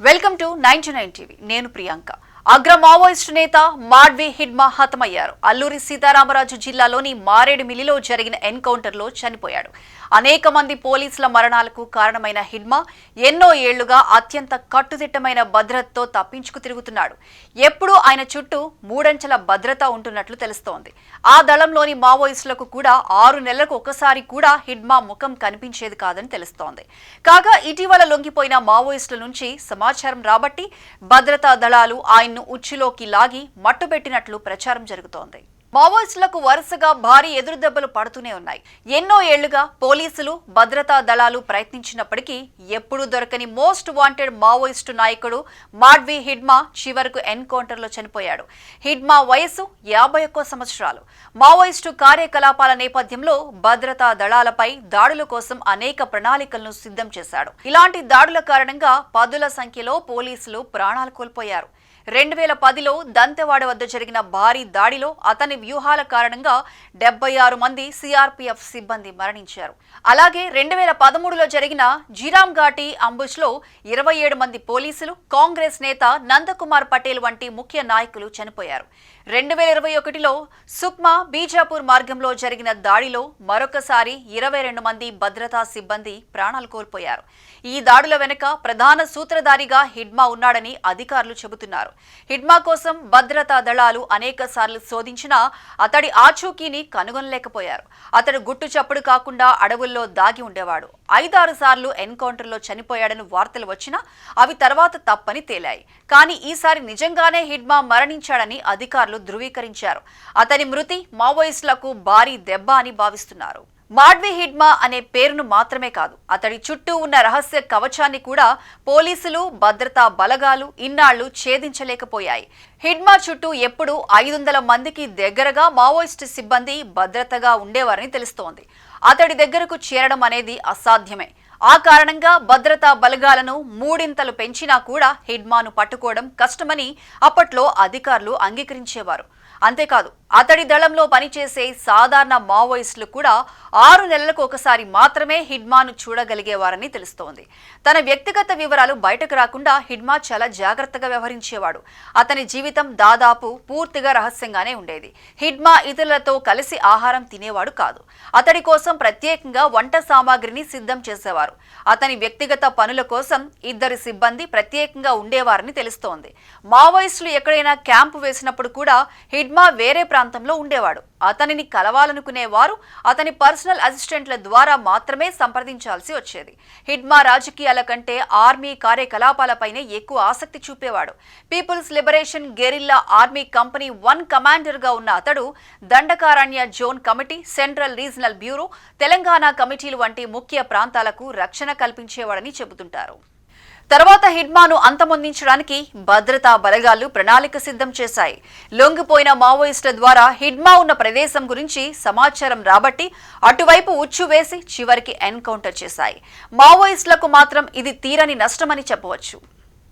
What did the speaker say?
Welcome to 99 TV. నేను ప్రియాంక. అగ్ర Maoist నేత మాడ్వి హిడ్మా హతమయ్యారు. అల్లూరి సీతారామరాజు జిల్లాలోని మారేడుమిల్లిలో జరిగిన ఎన్కౌంటర్లో చనిపోయాడు. అనేక మంది పోలీసుల మరణాలకు కారణమైన హిడ్మా ఎన్నో ఏళ్లుగా అత్యంత కట్టుదిట్టమైన భద్రతతో తప్పించుకు తిరుగుతున్నాడు. ఎప్పుడూ ఆయన చుట్టూ మూడంచెల భద్రత ఉంటున్నట్లు తెలుస్తోంది. ఆ దళంలోని మావోయిస్టులకు కూడా 6 నెలలకు ఒకసారి కూడా హిడ్మా ముఖం కనిపించేది కాదని తెలుస్తోంది. కాగా ఇటీవల లొంగిపోయిన మావోయిస్టుల నుంచి సమాచారం రాబట్టి భద్రతా దళాలు ఆయన్ను ఉచ్చులోకి లాగి మట్టుబెట్టినట్లు ప్రచారం జరుగుతోంది. మావోయిస్టులకు వరుసగా భారీ ఎదురుదెబ్బలు పడుతూనే ఉన్నాయి. ఎన్నో ఏళ్లుగా పోలీసులు భద్రతా దళాలు ప్రయత్నించినప్పటికీ ఎప్పుడూ దొరకని మోస్ట్ వాంటెడ్ మావోయిస్టు నాయకుడు మాడ్వి హిడ్మా చివరకు ఎన్కౌంటర్లో చనిపోయాడు. హిడ్మా వయసు 51 సంవత్సరాలు. మావోయిస్టు కార్యకలాపాల నేపథ్యంలో భద్రతా దళాలపై దాడుల కోసం అనేక ప్రణాళికలను సిద్ధం చేశాడు. ఇలాంటి దాడుల కారణంగా పదుల సంఖ్యలో పోలీసులు ప్రాణాలు కోల్పోయారు. 2010లో దంతెవాడ వద్ద జరిగిన భారీ దాడిలో అతని వ్యూహాల కారణంగా 76 మంది సిఆర్పీఎఫ్ సిబ్బంది మరణించారు. అలాగే 2013లో జరిగిన జిరామ్ ఘాటి అంబుష్లో 27 మంది పోలీసులు, కాంగ్రెస్ నేత నందకుమార్ పటేల్ వంటి ముఖ్య నాయకులు చనిపోయారు. 2021లో సుక్మా బీజాపూర్ మార్గంలో జరిగిన దాడిలో మరొకసారి 22 మంది భద్రతా సిబ్బంది ప్రాణాలు కోల్పోయారు. ఈ దాడుల వెనుక ప్రధాన సూత్రధారిగా హిడ్మా ఉన్నాడని అధికారులు చెబుతున్నారు. హిడ్మా కోసం భద్రతా దళాలు అనేకసార్లు శోధించినా అతడి ఆచూకీని కనుగొనలేకపోయారు. అతడు గుట్టు చప్పుడు కాకుండా అడవుల్లో దాగి ఉండేవాడు. 5-6 సార్లు ఎన్కౌంటర్లో చనిపోయాడని వార్తలు వచ్చినా అవి తర్వాత తప్పని తేలాయి. కానీ ఈసారి నిజంగానే హిడ్మా మరణించాడని అధికారులు ధృవీకరించారు. అతని మృతి మావోయిస్టులకు భారీ దెబ్బ అని భావిస్తున్నారు. మాడ్వి హిడ్మా అనే పేరును మాత్రమే కాదు, అతడి చుట్టూ ఉన్న రహస్య కవచాన్ని కూడా పోలీసులు, భద్రతా బలగాలు ఇన్నాళ్లు ఛేదించలేకపోయాయి. హిడ్మా చుట్టూ ఎప్పుడూ 500 మందికి దగ్గరగా మావోయిస్టు సిబ్బంది భద్రతగా ఉండేవారని తెలుస్తోంది. అతడి దగ్గరకు చేరడం అనేది అసాధ్యమే. ఆ కారణంగా భద్రతా బలగాలను 3 పెంచినా కూడా హిడ్మాను పట్టుకోవడం కష్టమని అప్పట్లో అధికారులు అంగీకరించేవారు. అంతేకాదు, అతడి దళంలో పనిచేసే సాధారణ మావోయిస్టులు కూడా 6 నెలలకు ఒకసారి మాత్రమే హిడ్మాను చూడగలిగేవారని తెలుస్తోంది. తన వ్యక్తిగత వివరాలు బయటకు రాకుండా హిడ్మా చాలా జాగ్రత్తగా వ్యవహరించేవాడు. అతని జీవితం దాదాపు పూర్తిగా రహస్యంగానే ఉండేది. హిడ్మా ఇతరులతో కలిసి ఆహారం తినేవాడు కాదు. అతడి కోసం ప్రత్యేకంగా వంట సామాగ్రిని సిద్ధం చేసేవారు. అతని వ్యక్తిగత పనుల కోసం 2 సిబ్బంది ప్రత్యేకంగా ఉండేవారని తెలుస్తోంది. మావోయిస్టులు ఎక్కడైనా క్యాంపు వేసినప్పుడు కూడా హిడ్మా వేరే ప్రాంతంలో ఉండేవాడు. అతనిని కలవాలనుకునేవారు అతని పర్సనల్ అసిస్టెంట్ల ద్వారా మాత్రమే సంప్రదించాల్సి వచ్చేది. హిడ్మా రాజకీయాల కంటే ఆర్మీ కార్యకలాపాలపైనే ఎక్కువ ఆసక్తి చూపేవాడు. People's liberation guerrilla army company 1 కమాండర్గా ఉన్న అతడు Dandakaranya zone committee, central regional bureau, Telangana కమిటీలు వంటి ముఖ్య ప్రాంతాలకు రక్షణ కల్పించేవాడని చెబుతుంటారు. తర్వాత హిడ్మాను అంతమొందించడానికి భద్రతా బలగాలు ప్రణాళిక సిద్ధం చేశాయి. లొంగిపోయిన మావోయిస్టుల ద్వారా హిడ్మా ఉన్న ప్రదేశం గురించి సమాచారం రాబట్టి అటువైపు ఉచ్చు వేసి చివరికి ఎన్కౌంటర్ చేశాయి. మావోయిస్టులకు మాత్రం ఇది తీరని నష్టమని చెప్పవచ్చు.